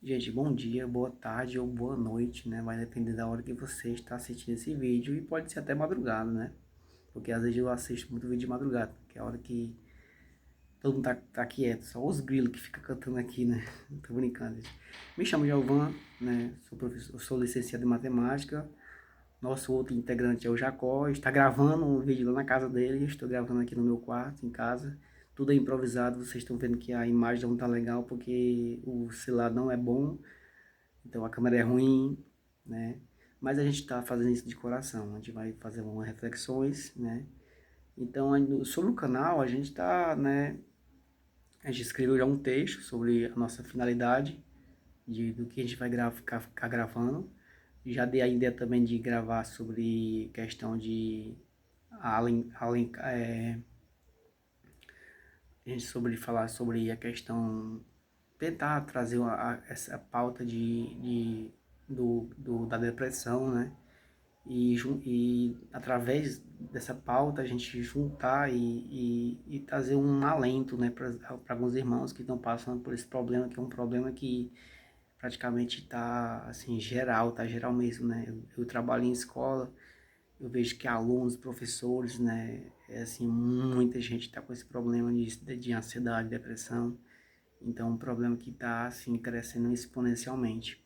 Gente, bom dia, boa tarde ou boa noite, né? Vai depender da hora que você está assistindo esse vídeo e pode ser até madrugada, né? Porque às vezes eu assisto muito vídeo de madrugada, que é a hora que todo mundo tá quieto, só os grilos que ficam cantando aqui, né? Tô brincando, gente. Me chamo Giovanni, né? Sou professor, sou licenciado em matemática. Nosso outro integrante é o Jacó, está gravando um vídeo lá na casa dele, estou gravando aqui no meu quarto, em casa. Tudo é improvisado, vocês estão vendo que a imagem não tá legal porque o celular não é bom. Então a câmera é ruim, né? Mas a gente está fazendo isso de coração. A gente vai fazer algumas reflexões, né? Então sobre o canal a gente está, né? A gente escreveu já um texto sobre a nossa finalidade do que a gente vai ficar gravando. Já dei a ideia também de gravar sobre questão de a gente sobre falar sobre a questão, tentar trazer essa pauta da depressão, né? E através dessa pauta a gente juntar e trazer um alento, né, para alguns irmãos que estão passando por esse problema, que é um problema que praticamente está assim geral, tá geral mesmo, né? Eu trabalho em escola, eu vejo que alunos, professores, né, é assim, muita gente está com esse problema de ansiedade, depressão. Então, é um problema que está assim crescendo exponencialmente.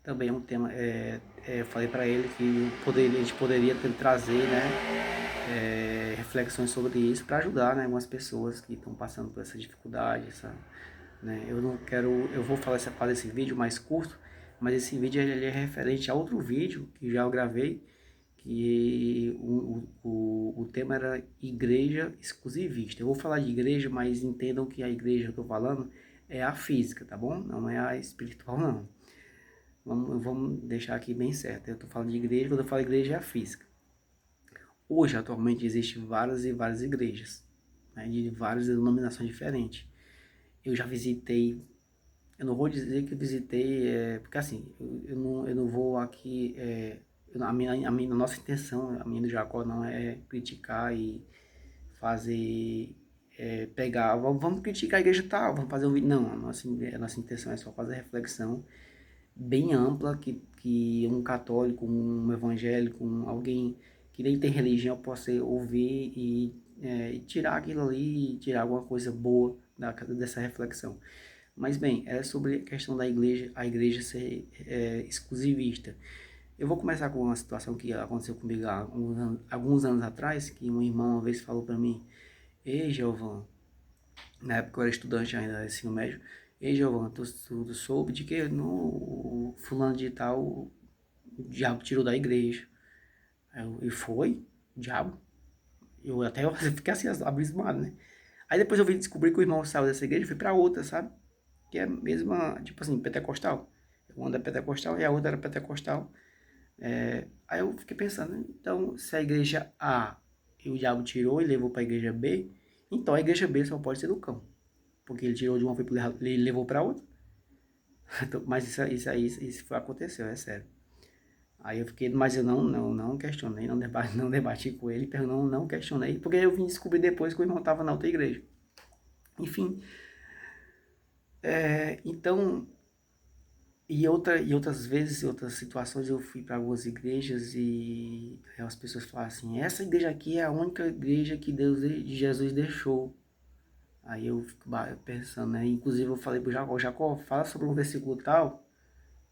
Também é um tema, eu falei para ele que a gente poderia trazer, né, reflexões sobre isso para ajudar, né, algumas pessoas que estão passando por essa dificuldade, né, eu não quero, eu vou fazer esse vídeo mais curto, mas esse vídeo ele é referente a outro vídeo que já eu gravei, que o tema era igreja exclusivista. Eu vou falar de igreja, mas entendam que a igreja que eu estou falando é a física, tá bom? Não é a espiritual, não. Vamos deixar aqui bem certo. Eu estou falando de igreja, quando eu falo igreja é a física. Hoje, atualmente, existem várias e várias igrejas, né, de várias denominações diferentes. Eu já visitei, eu não vou dizer que eu visitei, porque assim, eu não vou aqui, a nossa intenção, a minha do Jacó, não é criticar e fazer, pegar, vamos criticar a igreja tal, vamos fazer um vídeo. Não, a nossa intenção é só fazer reflexão bem ampla que um católico, um evangélico, alguém que nem tem religião possa ouvir e tirar aquilo ali, tirar alguma coisa boa dessa reflexão. Mas bem, é sobre a questão da igreja, a igreja ser exclusivista. Eu vou começar com uma situação que aconteceu comigo há alguns anos atrás, que um irmão uma vez falou para mim: Ei, Giovanni, na época eu era estudante ainda, ensino médio. Ei, Giovanni, tu soube de que no fulano de tal o diabo tirou da igreja? E foi? O diabo? Eu fiquei assim, abismado, né? Aí depois eu vim descobrir que o irmão saiu dessa igreja e foi pra outra, sabe? Que é a mesma, tipo assim, pentecostal. Uma é pentecostal e a outra era pentecostal. Aí eu fiquei pensando, então se a igreja A e o diabo tirou e levou pra igreja B, então a igreja B só pode ser do cão. Porque ele tirou de uma, ele levou pra outra. Mas isso foi, aconteceu, é sério. Aí eu fiquei, mas eu não questionei, não debati com ele, não questionei, porque eu vim descobrir depois que o irmão estava na outra igreja. Enfim, então, e outras vezes, em outras situações, eu fui para algumas igrejas e as pessoas falaram assim, essa igreja aqui é a única igreja que Jesus deixou. Aí eu fico pensando, né? Inclusive eu falei pro Jacó, fala sobre um versículo tal,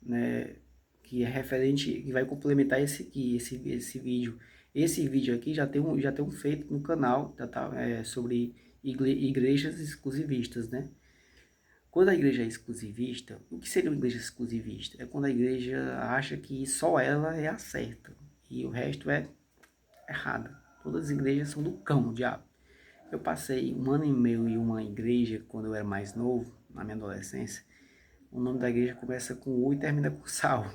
né, que é referente, que vai complementar esse aqui, esse vídeo. Esse vídeo aqui já tem um feito no canal, sobre igrejas exclusivistas, né? Quando a igreja é exclusivista, o que seria uma igreja exclusivista? É quando a igreja acha que só ela é a certa e o resto é errado. Todas as igrejas são do cão, do diabo. Eu passei um ano e meio em uma igreja quando eu era mais novo, na minha adolescência. O nome da igreja começa com U e termina com Sal.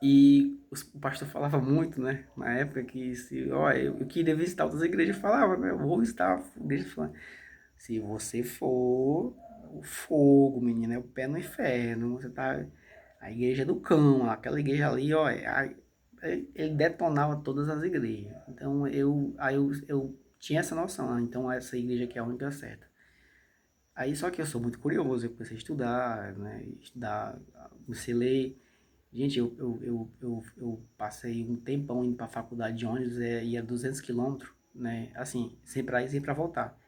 E o pastor falava muito, né? Na época que se, ó, eu queria visitar outras igrejas, falava, né? Eu vou visitar a igreja falando. Se você for o fogo, menina, é o pé no inferno, você tá. A igreja do cão, aquela igreja ali, ó, ele detonava todas as igrejas. Então eu tinha essa noção, né? Então essa igreja aqui é a única certa. Aí só que eu sou muito curioso, eu comecei a estudar, né? Estudar, comecei a ler. Gente, eu passei um tempão indo para a faculdade de ônibus, ia 200 quilômetros, né? Assim, sempre para ir, sempre para voltar.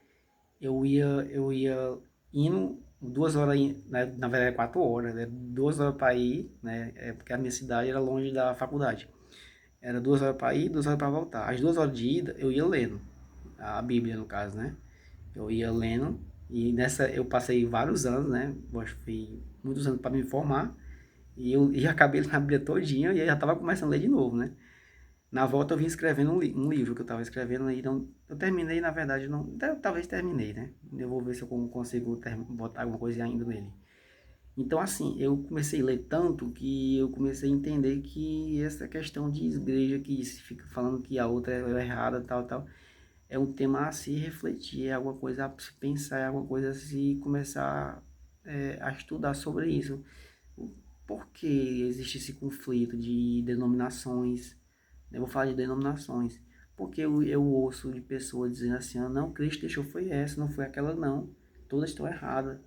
Eu ia indo 2 horas, né? Na verdade, 4 horas, né? 2 horas para ir, né? Porque a minha cidade era longe da faculdade. Era 2 horas para ir, 2 horas para voltar. As 2 horas de ida, eu ia lendo, a Bíblia, no caso, né? Eu ia lendo, e nessa eu passei vários anos, né? Eu acho que fui muitos anos para me formar, e acabei na Bíblia todinha, e aí já estava começando a ler de novo, né? Na volta eu vim escrevendo um livro que eu estava escrevendo, e não, eu terminei, na verdade, não, talvez terminei, né? Eu vou ver se eu consigo botar alguma coisa ainda nele. Então, assim, eu comecei a ler tanto que eu comecei a entender que essa questão de igreja que se fica falando que a outra é errada, tal, tal, é um tema a se refletir, é alguma coisa a se pensar, é alguma coisa a se começar a estudar sobre isso. Por que existe esse conflito de denominações? Eu vou falar de denominações. Porque eu ouço de pessoas dizendo assim, ah, não, Cristo deixou foi essa, não foi aquela não. Todas estão erradas.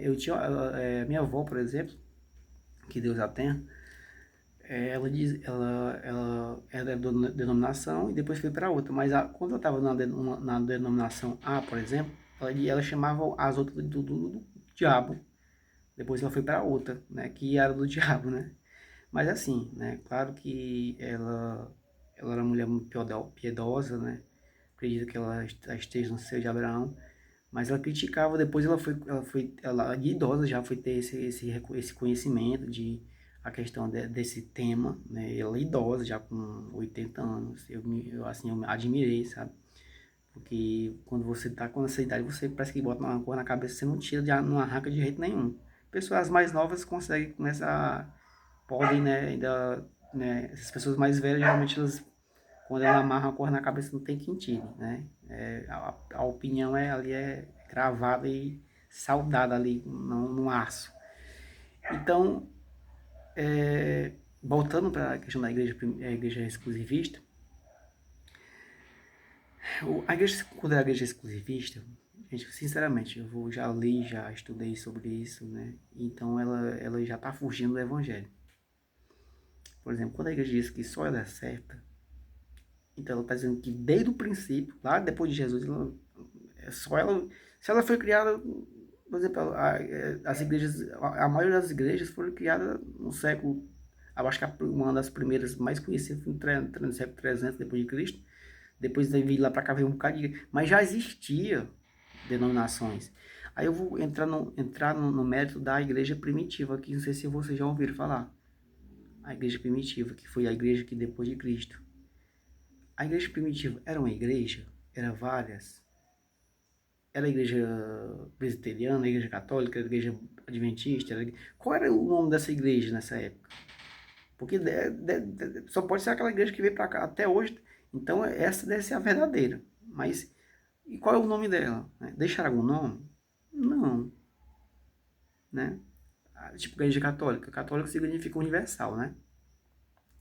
Eu tinha, minha avó, por exemplo, que Deus a tenha, ela diz, ela era da denominação e depois foi para outra. Mas quando eu estava na denominação A, por exemplo, ela chamava as outras do diabo. Depois ela foi para outra, né, que era do diabo, né? Mas assim, né, claro que ela era uma mulher muito piedosa, né? Acredito que ela esteja no seio de Abraão, mas ela criticava, depois ela de idosa já foi ter esse conhecimento de a questão desse tema, né? Ela é idosa, já com 80 anos, assim, eu me admirei, sabe? Porque quando você tá com essa idade, você parece que bota uma cor na cabeça, você não tira, não arranca de jeito nenhum. Pessoas mais novas conseguem começar, podem, né, ainda, né, essas pessoas mais velhas, geralmente elas, quando ela amarra a cor na cabeça, não tem quem tire, né? A opinião ali é gravada e saudada ali no aço. Então, voltando para a questão da igreja exclusivista, a igreja, quando é a igreja exclusivista, gente, sinceramente, já li, já estudei sobre isso, né? Então ela já está fugindo do evangelho. Por exemplo, quando a igreja diz que só ela é certa, então ela está dizendo que desde o princípio, lá depois de Jesus, só ela, se ela foi criada, por exemplo, as igrejas, a maioria das igrejas foram criadas no século, eu acho que uma das primeiras mais conhecidas foi no século 300 depois de Cristo. Depois de vir lá para cá veio um bocado de... Mas já existia denominações. Aí eu vou entrar no mérito da igreja primitiva, que não sei se vocês já ouviram falar. A igreja primitiva, que foi a igreja que depois de Cristo. A igreja primitiva era uma igreja? Era várias? Era a igreja presbiteriana, a igreja católica, a igreja adventista? Qual era o nome dessa igreja nessa época? Porque só pode ser aquela igreja que veio para cá até hoje. Então essa deve ser a verdadeira. Mas e qual é o nome dela? Deixaram algum nome? Não, né? Tipo igreja católica. Católico significa universal, né?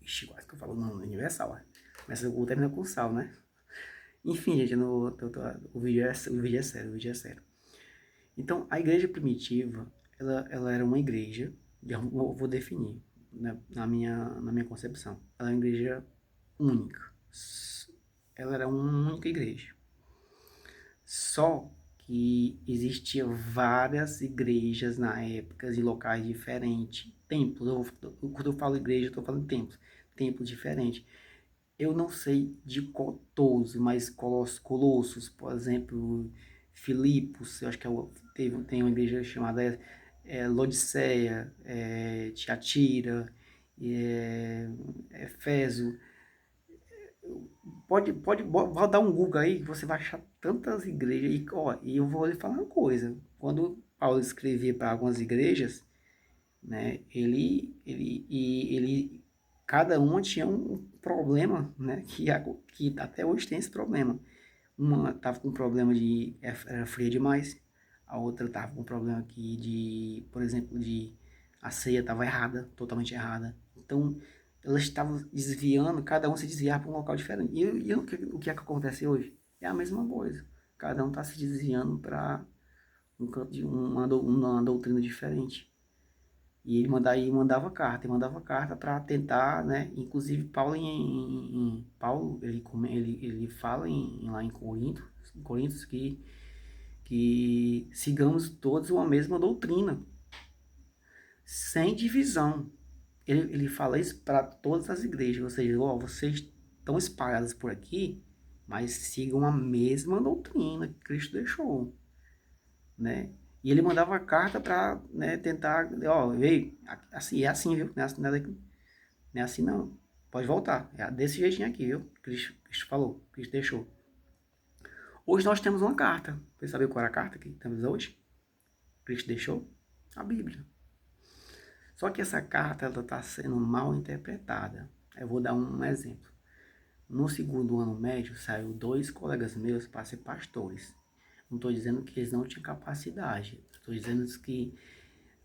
Ixi, quase que eu falo não, universal. Começa o termina com sal, né? Enfim, gente, o vídeo é sério, o vídeo é sério. Então, a igreja primitiva, ela era uma igreja, vou definir, né, na minha concepção. Ela é uma igreja única. Ela era uma única igreja. Só que existiam várias igrejas na época, em locais diferentes, templos. Quando eu falo igreja, eu estou falando templos, templos diferentes. Eu não sei de qual todos, mas Colossos, por exemplo, Filipos, eu acho que tem uma igreja chamada Laodiceia, Tiatira, Éfeso. Vai dar um Google aí que você vai achar tantas igrejas. E eu vou lhe falar uma coisa. Quando Paulo escrevia para algumas igrejas, né, cada uma tinha um problema, né, que até hoje tem esse problema. Uma estava com problema era fria demais, a outra estava com problema por exemplo, a ceia estava errada, totalmente errada. Então, elas estavam desviando, cada um se desviava para um local diferente. E o que é que acontece hoje? É a mesma coisa. Cada um está se desviando para uma doutrina diferente. E ele mandava carta para tentar, né? Inclusive Paulo Paulo ele fala lá em Coríntios que sigamos todos uma mesma doutrina, sem divisão. Ele fala isso para todas as igrejas, ou seja, ó, vocês estão espalhados por aqui, mas sigam a mesma doutrina que Cristo deixou, né? E ele mandava carta para, né, tentar, ó, ei, assim, é assim, viu? Não é assim não. Pode voltar. É desse jeitinho aqui, viu? Cristo falou, Cristo deixou. Hoje nós temos uma carta. Você sabe qual era a carta que temos hoje? Cristo deixou? A Bíblia. Só que essa carta está sendo mal interpretada. Eu vou dar um exemplo. No segundo ano médio, saiu 2 colegas meus para ser pastores. Não estou dizendo que eles não tinham capacidade. Estou dizendo que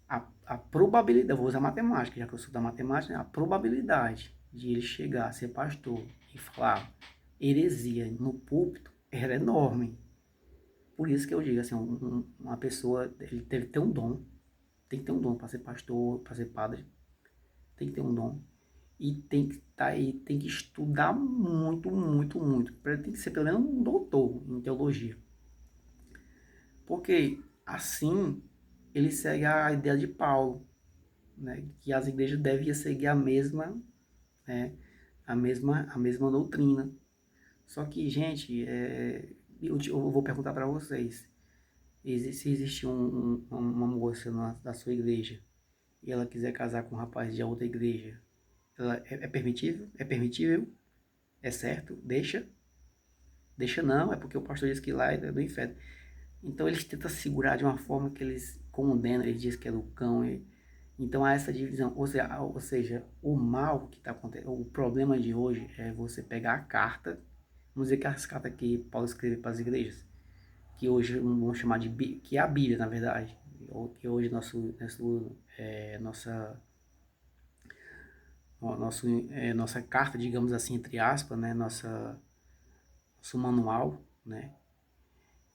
a probabilidade, vou usar matemática, já que eu sou da matemática, né? A probabilidade de ele chegar a ser pastor e falar heresia no púlpito era enorme. Por isso que eu digo assim, uma pessoa, ele deve ter um dom, tem que ter um dom para ser pastor, para ser padre, tem que ter um dom. E tem que tem que estudar muito, muito, muito. Tem que ser pelo menos um doutor em teologia. Porque assim ele segue a ideia de Paulo, né, que as igrejas deviam seguir a mesma, né, a mesma doutrina. Só que, gente, eu vou perguntar para vocês, se existe uma moça da sua igreja e ela quiser casar com um rapaz de outra igreja, ela, é permitível? É permitível? É certo? Deixa? Deixa não, é porque o pastor diz que lá é do inferno. Então eles tentam segurar de uma forma que eles condenam, eles dizem que é do cão. Então há essa divisão. Ou seja, o mal que está acontecendo, o problema de hoje é você pegar a carta, vamos dizer que as cartas que Paulo escreveu para as igrejas, que hoje vamos chamar de que é a Bíblia, na verdade, ou que hoje nossa carta, digamos assim, entre aspas, né, nosso manual, né?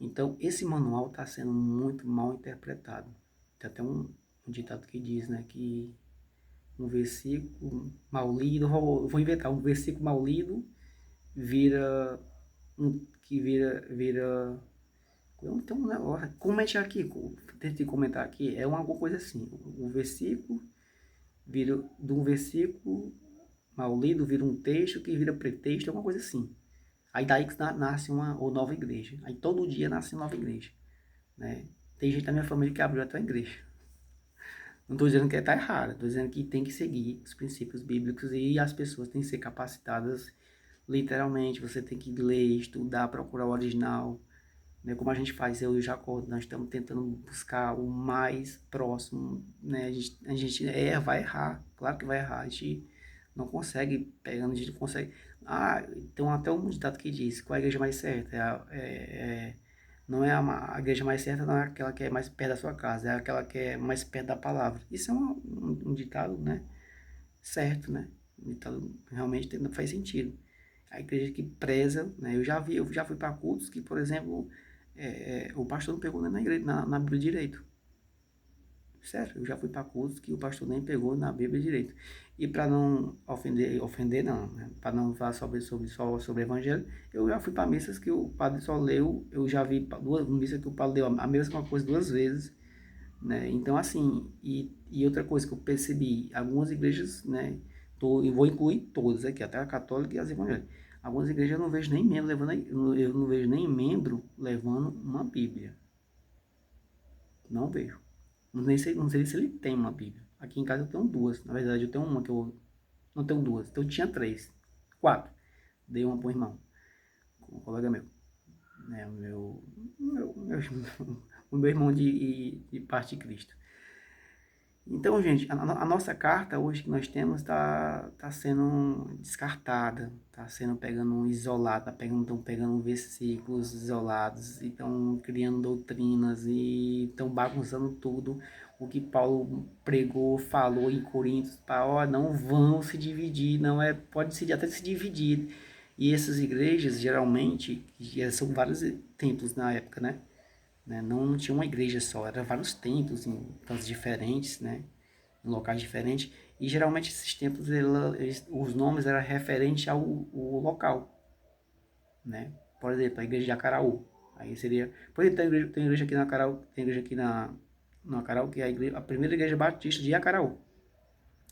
Então, esse manual está sendo muito mal interpretado. Tem até um ditado que diz, né, que um versículo mal lido, vou inventar, um versículo mal lido vira, vira, tem um negócio, comente aqui, tente comentar aqui, é alguma coisa assim, um versículo vira, de um versículo mal lido vira um texto que vira pretexto, alguma coisa assim. Aí daí que nasce uma ou nova igreja. Aí todo dia nasce uma nova igreja, né? Tem gente da minha família que abriu até uma igreja. Não estou dizendo que está errado, estou dizendo que tem que seguir os princípios bíblicos e as pessoas têm que ser capacitadas literalmente. Você tem que ler, estudar, procurar o original, né? Como a gente faz, eu e o Jacó, nós estamos tentando buscar o mais próximo, né? A gente vai errar, claro que vai errar, a gente não consegue, pegando, a gente não consegue. Ah, tem até um ditado que diz, qual é a igreja mais certa? Não é a igreja mais certa, não é aquela que é mais perto da sua casa, é aquela que é mais perto da palavra. Isso é um ditado, né? Certo, né? Um ditado realmente não faz sentido. A igreja que preza, né? Eu já fui para cultos que, por exemplo, o pastor não pegou nem na igreja, na Bíblia direito. Sério, eu já fui para cultos que o pastor nem pegou na Bíblia direito. E para não ofender não, né? Para não falar só sobre evangelho, eu já fui para missas que o padre só leu, eu já vi duas missas que o padre leu a mesma coisa 2 vezes, né? Então, assim, e outra coisa que eu percebi, algumas igrejas, né? Eu vou incluir todas aqui, até a católica e as evangélicas. Algumas igrejas eu não vejo nem membro levando, eu não vejo nem membro levando uma Bíblia. Não vejo. Não sei se ele tem uma Bíblia. Aqui em casa eu tenho 2. Na verdade, eu tenho uma que eu não tenho 2. Então eu tinha 3. 4. Dei uma pro irmão. Com um colega meu. Né, o meu irmão de parte de Cristo. Então, gente, a nossa carta hoje que nós temos tá sendo descartada, tá sendo pegando isolada, estão pegando versículos isolados, e estão criando doutrinas e estão bagunçando tudo o que Paulo pregou, falou em Coríntios, para ó, não vão se dividir, não é, pode se, até se dividir. E essas igrejas, geralmente, são vários templos na época, né? né? Não tinha uma igreja só, eram vários templos em cantos diferentes, né? Em locais diferentes. E geralmente esses templos, os nomes eram referentes ao local, né? Por exemplo, a igreja de Acaraú. Aí seria. Por exemplo, tem igreja aqui na Acaraú, tem igreja aqui no Acaraú, que é a primeira igreja batista de Acaraú.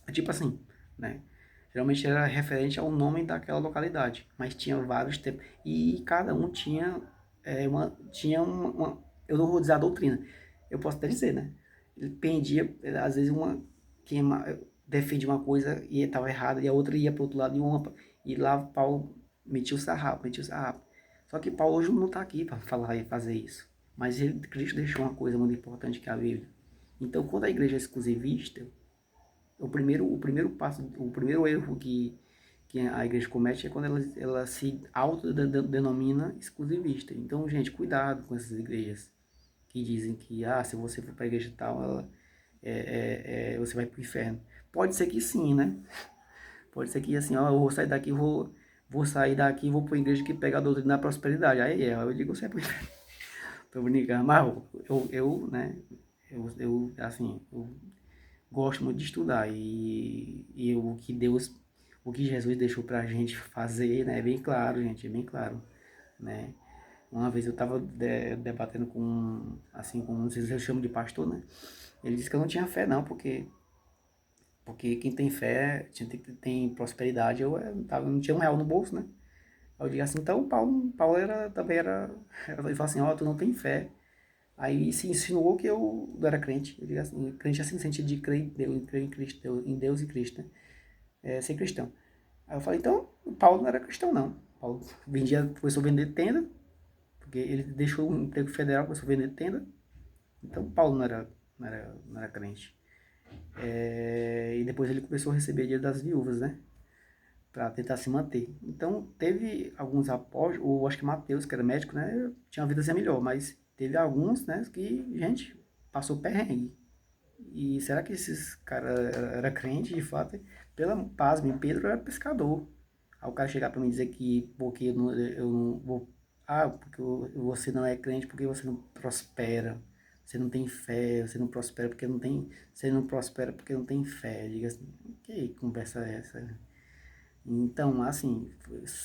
É tipo assim, né? Geralmente era referente ao nome daquela localidade, mas tinha vários tempos. E cada um tinha, eu não vou dizer a doutrina, eu posso até dizer, né? Ele pendia, às vezes, quem defende uma coisa e estava errada, e a outra ia para o outro lado, e lá Paulo metia o sarrafo. Só que Paulo hoje não está aqui para falar e fazer isso. Mas Cristo deixou uma coisa muito importante que é a Bíblia. Então, quando a igreja é exclusivista, o primeiro passo, o primeiro erro que a igreja comete é quando ela se autodenomina exclusivista. Então, gente, cuidado com essas igrejas que dizem que, se você for para a igreja tal, você vai para o inferno. Pode ser que sim, né? Pode ser que assim, eu vou sair daqui, vou sair daqui e vou para a igreja que pega a doutrina da prosperidade. Aí eu digo, você é para o inferno. Tô brincando, mas né, assim, eu gosto muito de estudar e o que Jesus deixou pra gente fazer, né, é bem claro, gente, é bem claro, né. Uma vez eu estava debatendo assim, não sei se eu chamo de pastor, né, ele disse que eu não tinha fé não, porque quem tem fé tem prosperidade, não tinha R$ 1 no bolso, né. Aí eu digo assim, então Paulo também era, ele falou assim, tu não tem fé. Aí se insinuou que eu não era crente. Eu digo assim, crente assim no sentido de crer em Deus, crer em Cristo, em Deus e Cristo, né? Ser cristão. Aí eu falei, então, Paulo não era cristão, não. Paulo começou a vender tenda, porque ele deixou um emprego federal, começou a vender tenda. Então, Paulo não era crente. E depois ele começou a receber dinheiro das viúvas, né? Para tentar se manter. Então, teve alguns apóstolos, ou acho que Mateus, que era médico, né? Tinha uma vida assim melhor, mas teve alguns, né? Que, gente, passou perrengue. E será que esses caras era crente de fato? Pasme, Pedro era pescador. Aí o cara chegar para mim dizer que porque eu não vou. Porque você não é crente porque você não prospera. Você não tem fé, você não prospera porque não tem. Você não prospera porque não tem fé. Diga assim, que conversa é essa? Então, assim,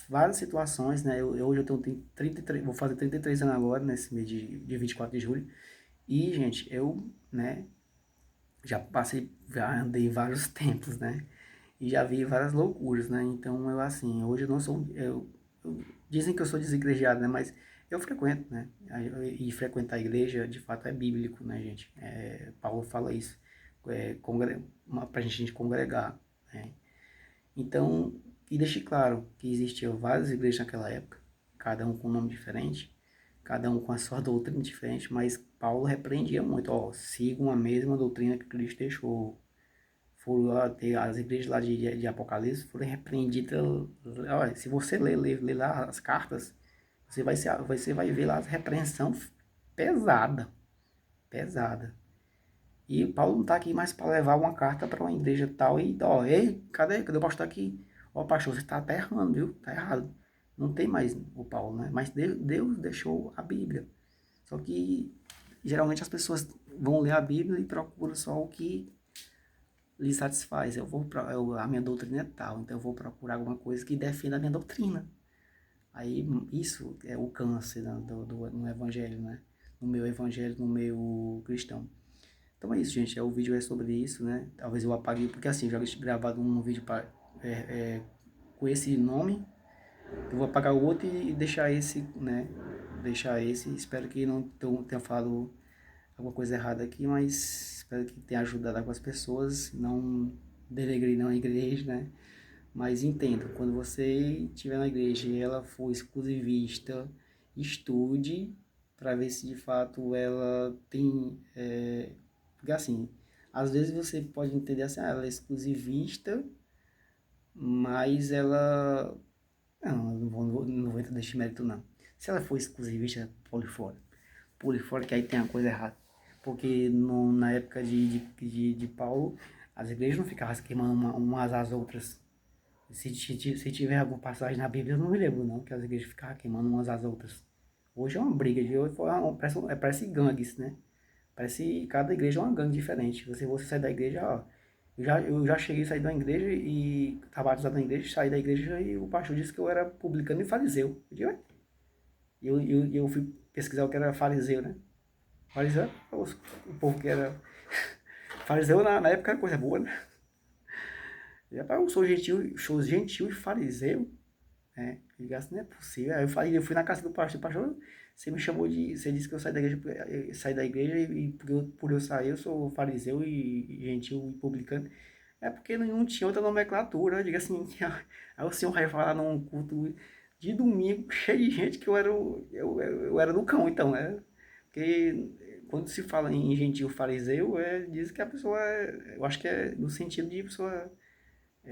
várias situações, né? Hoje eu tenho 33, vou fazer 33 anos agora, nesse mês de 24 de julho. E, gente, né, já andei em vários tempos, né? E já vi várias loucuras, né? Então, assim, hoje eu não sou, dizem que eu sou desigrejado, né? Mas eu frequento, né? E frequentar a igreja, de fato, é bíblico, né, gente? Paulo fala isso, pra gente congregar, né? Então, e deixe claro que existiam várias igrejas naquela época, cada um com um nome diferente, cada um com a sua doutrina diferente, mas Paulo repreendia muito, sigam a mesma doutrina que Cristo deixou. As igrejas lá de Apocalipse foram repreendidas. Olha, se você ler lá as cartas, você vai ver lá as repreensão pesada, pesada. E Paulo não está aqui mais para levar uma carta para uma igreja tal e, ei, cadê o pastor aqui? Pastor, você está até errando, viu? Está errado. Não tem mais o Paulo, né? Mas Deus deixou a Bíblia. Só que geralmente as pessoas vão ler a Bíblia e procuram só o que lhe satisfaz. A minha doutrina é tal, então eu vou procurar alguma coisa que defenda a minha doutrina. Aí isso é o câncer no evangelho, né? No meu evangelho, no meu cristão. Então é isso, gente. O vídeo é sobre isso, né? Talvez eu apague, porque assim, eu já tinha gravado um vídeo com esse nome. Eu vou apagar o outro e deixar esse, né? Deixar esse. Espero que não tenha falado alguma coisa errada aqui, mas espero que tenha ajudado algumas pessoas. Não denegrir não a igreja, né? Mas entenda, quando você estiver na igreja e ela for exclusivista, estude para ver se de fato ela tem. Porque assim, às vezes você pode entender assim, ela é exclusivista, mas ela. Não, não vou entrar nesse mérito não. Se ela for exclusivista, pule fora. Pule fora que aí tem uma coisa errada. Porque na época de Paulo, as igrejas não ficavam se queimando umas às outras. Se tiver alguma passagem na Bíblia, eu não me lembro não, que as igrejas ficavam queimando umas às outras. Hoje é uma briga, viu? Parece gangues, né? Parece cada igreja é uma gangue diferente. Você sai da igreja, ó. Eu já cheguei a sair da igreja e estava batizado na igreja, saí da igreja e o pastor disse que eu era publicano e fariseu. Eu digo, "Ué?" eu fui pesquisar o que era fariseu, né? Fariseu, o povo que era. Fariseu na época era coisa boa, né? E, rapaz, sou gentil e fariseu. É, eu digo assim, não é possível. Aí eu fui na casa do pastor, você me chamou você disse que eu saí da igreja e por eu sair, eu sou fariseu e gentil e publicano. É porque não tinha outra nomenclatura, eu digo assim, aí o senhor vai falar num culto de domingo, cheio de gente, que eu era do cão, então, né? Porque quando se fala em gentil fariseu, diz que a pessoa, eu acho que é no sentido de pessoa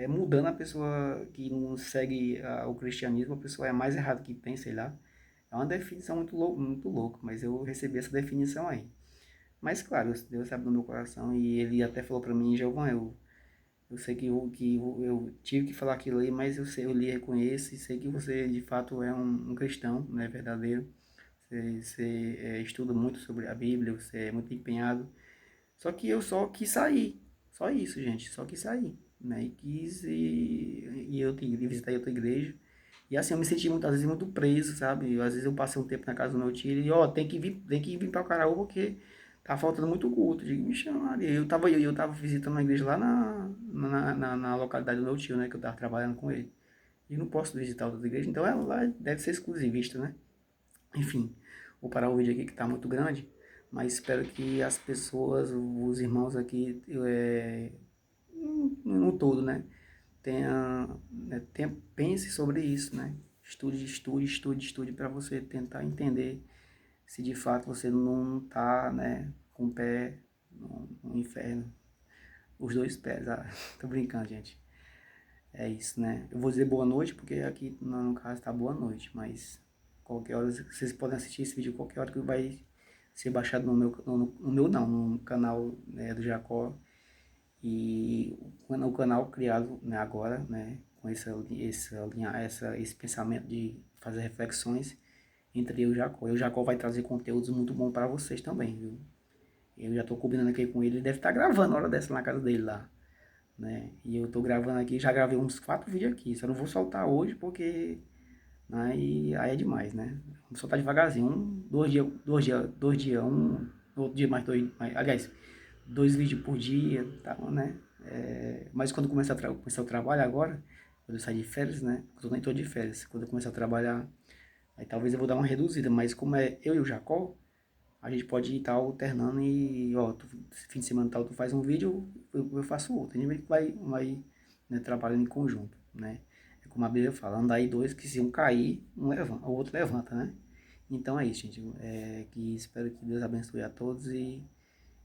mudando a pessoa que não segue o cristianismo, a pessoa é mais errado que tem, sei lá. É uma definição muito louca, mas eu recebi essa definição aí. Mas claro, Deus sabe do meu coração e ele até falou para mim, Giovanni, eu sei eu tive que falar aquilo aí, mas eu lhe reconheço e sei que você de fato é um cristão, né, verdadeiro. Você estuda muito sobre a Bíblia, você é muito empenhado. Só que eu só quis sair. Só isso, gente. Só quis sair. Né? E eu visitar outra igreja. E assim, eu me senti muitas vezes muito preso, sabe? Às vezes eu passei um tempo na casa do meu tio e, ó, tem que vir pra Caraú porque tá faltando muito culto. Eu digo, me chama. Eu tava visitando uma igreja lá na localidade do meu tio, né? Que eu tava trabalhando com ele. E não posso visitar outra igreja, então ela lá deve ser exclusivista, né? Enfim, vou parar o vídeo aqui que está muito grande, mas espero que as pessoas, os irmãos aqui, no todo, né, pense sobre isso, né? Estude para você tentar entender se de fato você não está, né, com o pé no inferno, os dois pés. Ah, tô brincando, gente. É isso, né? Eu vou dizer boa noite, porque aqui no caso tá boa noite, mas qualquer hora vocês podem assistir esse vídeo qualquer hora que vai ser baixado no meu não, no canal, né, do Jacó e o canal criado, né, agora, né, com esse pensamento de fazer reflexões entre eu e o Jacó. E o Jacó vai trazer conteúdos muito bons para vocês também, viu? Eu já tô combinando aqui com ele deve estar gravando a hora dessa na casa dele lá, né? E eu tô gravando aqui, já gravei uns 4 vídeos aqui, só não vou soltar hoje porque aí é demais, né? Vou soltar devagarzinho, 2 dias, outro dia aliás, 2 vídeos por dia, tá, né? Mas quando começar o trabalho agora, quando eu sair de férias, né? Eu nem tô de férias, quando eu começar a trabalhar, aí talvez eu vou dar uma reduzida, mas como é eu e o Jacó, a gente pode estar alternando e, ó, fim de semana tal, tu faz um vídeo, eu faço outro. A gente vai né, trabalhando em conjunto, né? É como a Bíblia fala, andar aí dois que se um cair, o outro levanta, né? Então é isso, gente. Que espero que Deus abençoe a todos e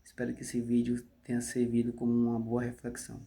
espero que esse vídeo tenha servido como uma boa reflexão.